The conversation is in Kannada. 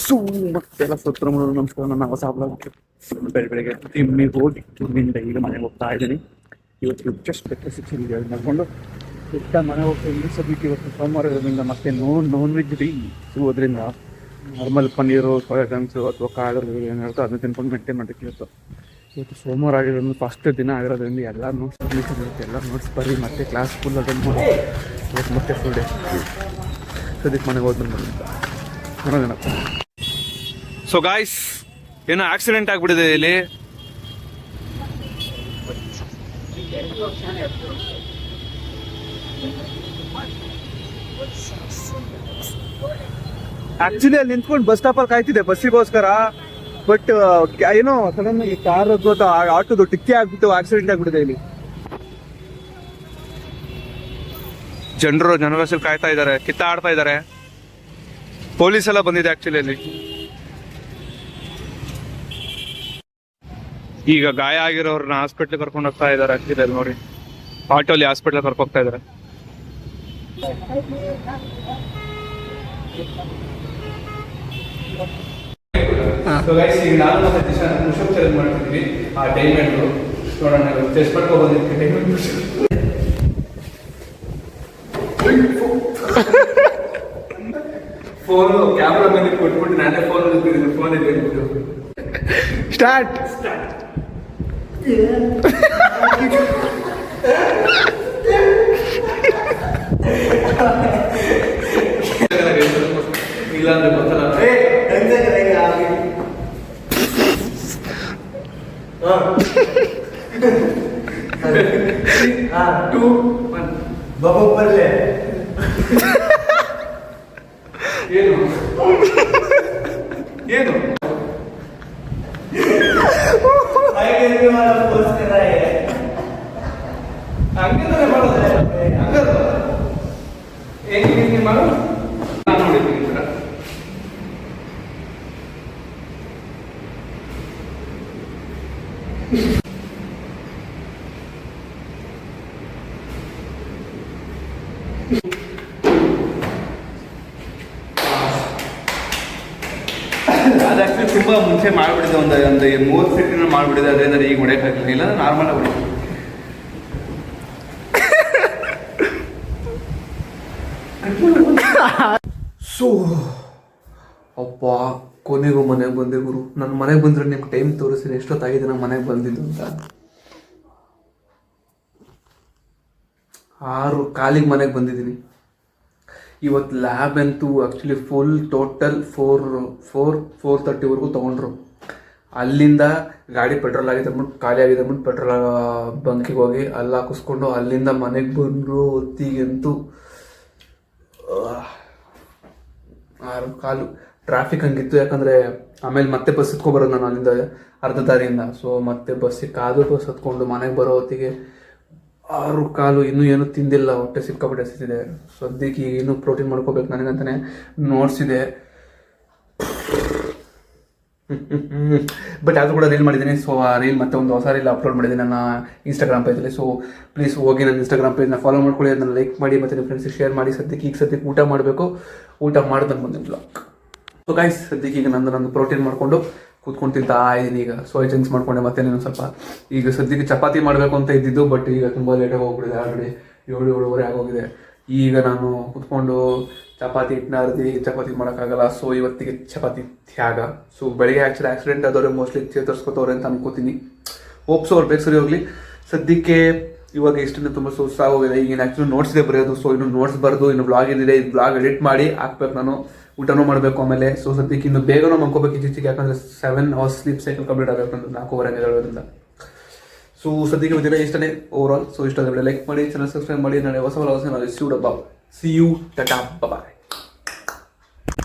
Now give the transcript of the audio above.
ಸೊ ಮತ್ತೆಲ್ಲ ಸತ್ರ ನಮಸ್ಕಾರ. ನನ್ನ ಹೊಸ ಬ್ಲಾಗ್ಗೆ ಬೆಳಗ್ಗೆ ತಿಮ್ಮಿಗೆ ಹೋಗಿ ತಿಮ್ಮಿಂದ ಈಗ ಮನೆಗೆ ಹೋಗ್ತಾ ಇದ್ದೀನಿ. ಇವತ್ತು ಜಸ್ಟ್ ಸಿಕ್ಕಿದೆ ಮಾಡ್ಕೊಂಡು ಇಷ್ಟ ಮನೆ ಹೋಗ್ತೀನಿ. ಸದ್ಯಕ್ಕೆ ಇವತ್ತು ಸೋಮವಾರ ಇರೋದ್ರಿಂದ ಮತ್ತೆ ನಾನ್ ವೆಜ್ ರೀ. ಸೊ ಅದರಿಂದ ನಾರ್ಮಲ್ ಪನ್ನೀರು, ಸೋಯಾ ಚಂಕ್ಸು ಅಥವಾ ಕಾಳು ಏನು ಹೇಳ್ತೋ ಅದನ್ನ ತಿನ್ಕೊಂಡು ಮೇಂಟೈನ್ ಮಾಡೋಕ್ಕೆ ಇವತ್ತು ಸೋಮವಾರ ಆಗಿರೋದು ಫಸ್ಟ್ ದಿನ ಆಗಿರೋದ್ರಿಂದ ಎಲ್ಲ ನೋಟ್ಸ್ ಇರುತ್ತೆ. ಎಲ್ಲ ನೋಟ್ಸ್ ಬರೀ ಮತ್ತೆ ಕ್ಲಾಸ್ ಫುಲ್ ಅದನ್ನು ಮಾಡಿ ಇವತ್ತು ಮತ್ತೆ ಫುಲ್ ಡೇ ಸದ್ಯಕ್ಕೆ ಮನೆಗೆ ಹೋದ್ ನೋಡೋದೇನಪ್ಪ. ಸೊ ಗಾಯ್ಸ್, ಏನೋ ಆಕ್ಸಿಡೆಂಟ್ ಆಗ್ಬಿಟ್ಟಿದೆ ಇಲ್ಲಿ. ಆಕ್ಚುಲಿ ಅಲ್ಲಿ ನಿಂತ್ಕೊಂಡು ಬಸ್ ಸ್ಟಾಪ್ ಅಲ್ಲಿ ಕಾಯ್ತಿದೆ ಬಸ್ಸಿಗೋಸ್ಕರ. ಬಟ್ ಏನೋ ಸಡನ್ ಆಗಿ ಕಾರ್ ಅಥವಾ ಆಟೋದು ಟಿಕ್ಕಿ ಆಗ್ಬಿಟ್ಟು ಆಕ್ಸಿಡೆಂಟ್ ಆಗ್ಬಿಟ್ಟಿದೆ ಇಲ್ಲಿ. ಜನರು ಕಾಯ್ತಾ ಇದ್ದಾರೆ, ಕಿತ್ತಾಡ್ತಾ ಇದ್ದಾರೆ. ಪೊಲೀಸ್ ಎಲ್ಲ ಬಂದಿದೆ ಆಕ್ಚುಲಿ ಅಲ್ಲಿ. ಈಗ ಗಾಯ ಆಗಿರೋರ್ನ ಹಾಸ್ಪಿಟ್ಲ್ ಕರ್ಕೊಂಡು ಹೋಗ್ತಾ ಇದಾರೆ. ಆಕ್ಚುಲಿ ಅಲ್ಲಿ ನೋಡಿ, ಆಟೋಲಿ ಹಾಸ್ಪಿಟ್ಲ್ ಕರ್ಕೊಂಡು ಹೋಗ್ತಾ ಇದಾರೆ. ಸೊ ಗೈಸ್, ಈಗ ನಾನು ಮತ್ತೆ ದಿಶಾ ಪುಷಪ್ ಚಾಲೆಂಜ್ ಮಾಡ್ತಿದ್ವಿ. ಆ ಡೈಮಂಡ್ ನೋಡೋಣ, ಚೆಸ್ಟ್ ಮಾಡ್ಕೊಂಡು ಬಂದಿದ್ದಕ್ಕೆ ಡೈಮಂಡ್ ಫೋನು ಕ್ಯಾಮ್ರಾ ಮೇಲೆ ಕೊಟ್ಬಿಟ್ಟು ನಾನೇ ಫೋನ್ ಇದೆ ಸ್ಟಾರ್ಟ್ ಇಲ್ಲ ಅಂದ್ರೆ ಗೊತ್ತಲ್ಲ. ಏನು ಏನು ಹಂಗೆ ಮಾಡೋದು ಹೇಗೆ ಮಾಡು. ನಾನು ನೋಡಿದ್ದೀನಿ ಅದಾಕ್ಚುಲಿ ತುಂಬ ಮುಂಚೆ ಮಾಡಿಬಿಡಿದೆ. ಒಂದು 3 ಸೆಟ್ಟಿನ ಮಾಡಿಬಿಡಿದೆ. ಅದರಿಂದ ಈಗ ಹೊಡೆಯೋಕ್ಕಾಗಲಿಲ್ಲ. ಇಲ್ಲ ನಾರ್ಮಲ್ ಆಗಿ ಸೊ ಅಪ್ಪ ಕೊನೆಗೂ ಮನೆಗೆ ಬಂದೆ ಗುರು. ನನ್ನ ಮನೆಗೆ ಬಂದರೆ ನಿಮ್ಗೆ ಟೈಮ್ ತೋರಿಸ್ತೀನಿ ಎಷ್ಟೊತ್ತಾಗಿದೆ ನಾನು ಮನೆಗೆ ಬಂದಿದ್ದು ಅಂತ. 6:15 ಮನೆಗೆ ಬಂದಿದ್ದೀನಿ. ಇವತ್ತು ಲ್ಯಾಬ್ ಅಂತೂ ಆ್ಯಕ್ಚುಲಿ ಫುಲ್ ಟೋಟಲ್ 4:30ವರೆಗೂ ತೊಗೊಂಡ್ರು. ಅಲ್ಲಿಂದ ಗಾಡಿ ಪೆಟ್ರೋಲ್ ಆಗಿದೆ ಅಂದ್ಬಿಟ್ಟು ಖಾಲಿ ಆಗಿದೆ ಅಂದ್ಬಿಟ್ಟು ಪೆಟ್ರೋಲ್ ಬಂಕಿಗೆ ಹೋಗಿ ಅಲ್ಲಿ ಹಾಕಿಸ್ಕೊಂಡು ಅಲ್ಲಿಂದ ಮನೆಗೆ ಬಂದರು. ಹೊತ್ತಿಗಂತೂ 6:15 ಟ್ರಾಫಿಕ್ ಹಂಗಿತ್ತು. ಯಾಕಂದರೆ ಆಮೇಲೆ ಮತ್ತೆ ಬಸ್ ಹತ್ಕೊಬರೋದು ನಾನು ಅಲ್ಲಿಂದ ಅರ್ಧ ದಾರಿಯಿಂದ. ಸೊ ಮತ್ತೆ ಬಸ್ಸಿಗೆ ಕಾದು ಬಸ್ ಹತ್ಕೊಂಡು ಮನೆಗೆ ಬರೋ ಹೊತ್ತಿಗೆ 6:15. ಇನ್ನೂ ಏನೂ ತಿಂದಿಲ್ಲ, ಹೊಟ್ಟೆ ಸಿಕ್ಕಾಪಟ್ಟೆ ಹಸಿತಿದೆ. ಸದ್ಯಕ್ಕೆ ಇನ್ನೂ ಪ್ರೋಟೀನ್ ಮಾಡ್ಕೋಬೇಕು ನನಗಂತಾನೆ ನೋಡ್ಸಿದೆ. ಬಟ್ ಅದು ಕೂಡ ರೀಲ್ ಮಾಡಿದ್ದೀನಿ. ಸೊ ಆ ರೀಲ್ ಮತ್ತೆ ಒಂದು ಹೊಸ ರೀಲ್ ಅಪ್ಲೋಡ್ ಮಾಡಿದ್ದೀನಿ ನನ್ನ ಇನ್ಸ್ಟಾಗ್ರಾಮ್ ಪೇಜಲ್ಲಿ. ಸೊ ಪ್ಲೀಸ್ ಹೋಗಿ ನನ್ನ ಇನ್ಸ್ಟಾಗ್ರಾಮ್ ಪೇಜ್ನ ಫಾಲೋ ಮಾಡ್ಕೊಳ್ಳಿ, ಅದನ್ನು ಲೈಕ್ ಮಾಡಿ ಮತ್ತು ನಿಮ್ಮ ಫ್ರೆಂಡ್ಸಿಗೆ ಶೇರ್ ಮಾಡಿ. ಸದ್ಯಕ್ಕೆ ಊಟ ಮಾಡಬೇಕು. ಊಟ ಮಾಡಿದಂಗೆ ಬಂದಿದ್ದು ಬ್ಲಾಗ್. ಸೊ ಗಾಯ್ಸ್, ಸದ್ಯಕ್ಕೆ ಈಗ ನಂದು ಪ್ರೋಟೀನ್ ಮಾಡಿಕೊಂಡು ಕೂತ್ಕೊಂಡು ತಿಂತಾ ಇದ್ದೀನಿ. ಈಗ ಸೋಯಾ ಚಂಕ್ಸ್ ಮಾಡ್ಕೊಂಡೆ. ಮತ್ತೆ ನಾನು ಸ್ವಲ್ಪ ಈಗ ಸದ್ಯಕ್ಕೆ ಚಪಾತಿ ಮಾಡಬೇಕು ಅಂತ ಇದ್ದಿದ್ದು. ಬಟ್ ಈಗ ತುಂಬ ಲೇಟಾಗಿ ಹೋಗ್ಬಿಟ್ಟಿದೆ. ಆಲ್ರೆಡಿ 7-7:30 ಆಗೋಗಿದೆ. ಈಗ ನಾನು ಕೂತ್ಕೊಂಡು ಚಪಾತಿ ಹಿಟ್ಟನ್ನ ಅರ್ದಿ ಚಪಾತಿ ಮಾಡೋಕ್ಕಾಗಲ್ಲ. ಸೊ ಇವತ್ತಿಗೆ ಚಪಾತಿ ತ್ಯಾಗ. ಸೊ ಬೆಳಿಗ್ಗೆ ಆ್ಯಕ್ಚುಲಿ ಆಕ್ಸಿಡೆಂಟ್ ಆದವ್ರೆ ಮೋಸ್ಟ್ಲಿ ಚೇತರಿಸ್ಕೊತವ್ರೆ ಅಂತ ಅನ್ಕೋತೀನಿ. ಹೋಪ್ಸು ಅವ್ರು ಬೇಗ ಸರಿ ಹೋಗಲಿ. ಸದ್ಯಕ್ಕೆ ಇವಾಗ ಇಷ್ಟನ್ನು ತುಂಬ ಸುಸ್ತಾಗೋಗಿದೆ. ಈಗಿನ ಆ್ಯಕ್ಚುಲಿ ನೋಟ್ಸ್ ಇದೆ ಬರೆಯೋದು. ಸೊ ಇನ್ನು ನೋಟ್ಸ್ ಬರೆದು ಇನ್ನು ಬ್ಲಾಗ್ ಏನಿದೆ ಇದು ಬ್ಲಾಗ್ ಎಡಿಟ್ ಮಾಡಿ ಹಾಕ್ಬೇಕು. ನಾನು ಊಟನೂ ಮಾಡಬೇಕು ಆಮೇಲೆ. ಸೊ ಸದ್ಯಕ್ಕೆ ಇನ್ನು ಬೇಗನೂ ಮಲ್ಕೋಬೇಕು ಇತ್ತೀಚೆಗೆ. ಯಾಕಂದರೆ 7 ಅವರ್ಸ್ ಸ್ಲೀಪ್ ಸೈಕಲ್ ಕಂಪ್ಲೀಟ್ ಆಗಬೇಕು ಅಂತ 4:15 ಹೇಳೋದ್ರಿಂದ. ಸೊ ಸದ್ಯಕ್ಕೆ ಬಂದಿರೋ ಇಷ್ಟನೇ ಓವರ್ ಆಲ್. ಸೊ ಇಷ್ಟ ಲೈಕ್ ಮಾಡಿ, ಚಾನಲ್ ಸಬ್ಸ್ಕ್ರೈಬ್ ಮಾಡಿ. ನಾಳೆ ಹೊಸ ಸಿ ಯು ಟಾಟಾ ಬಾಯ್.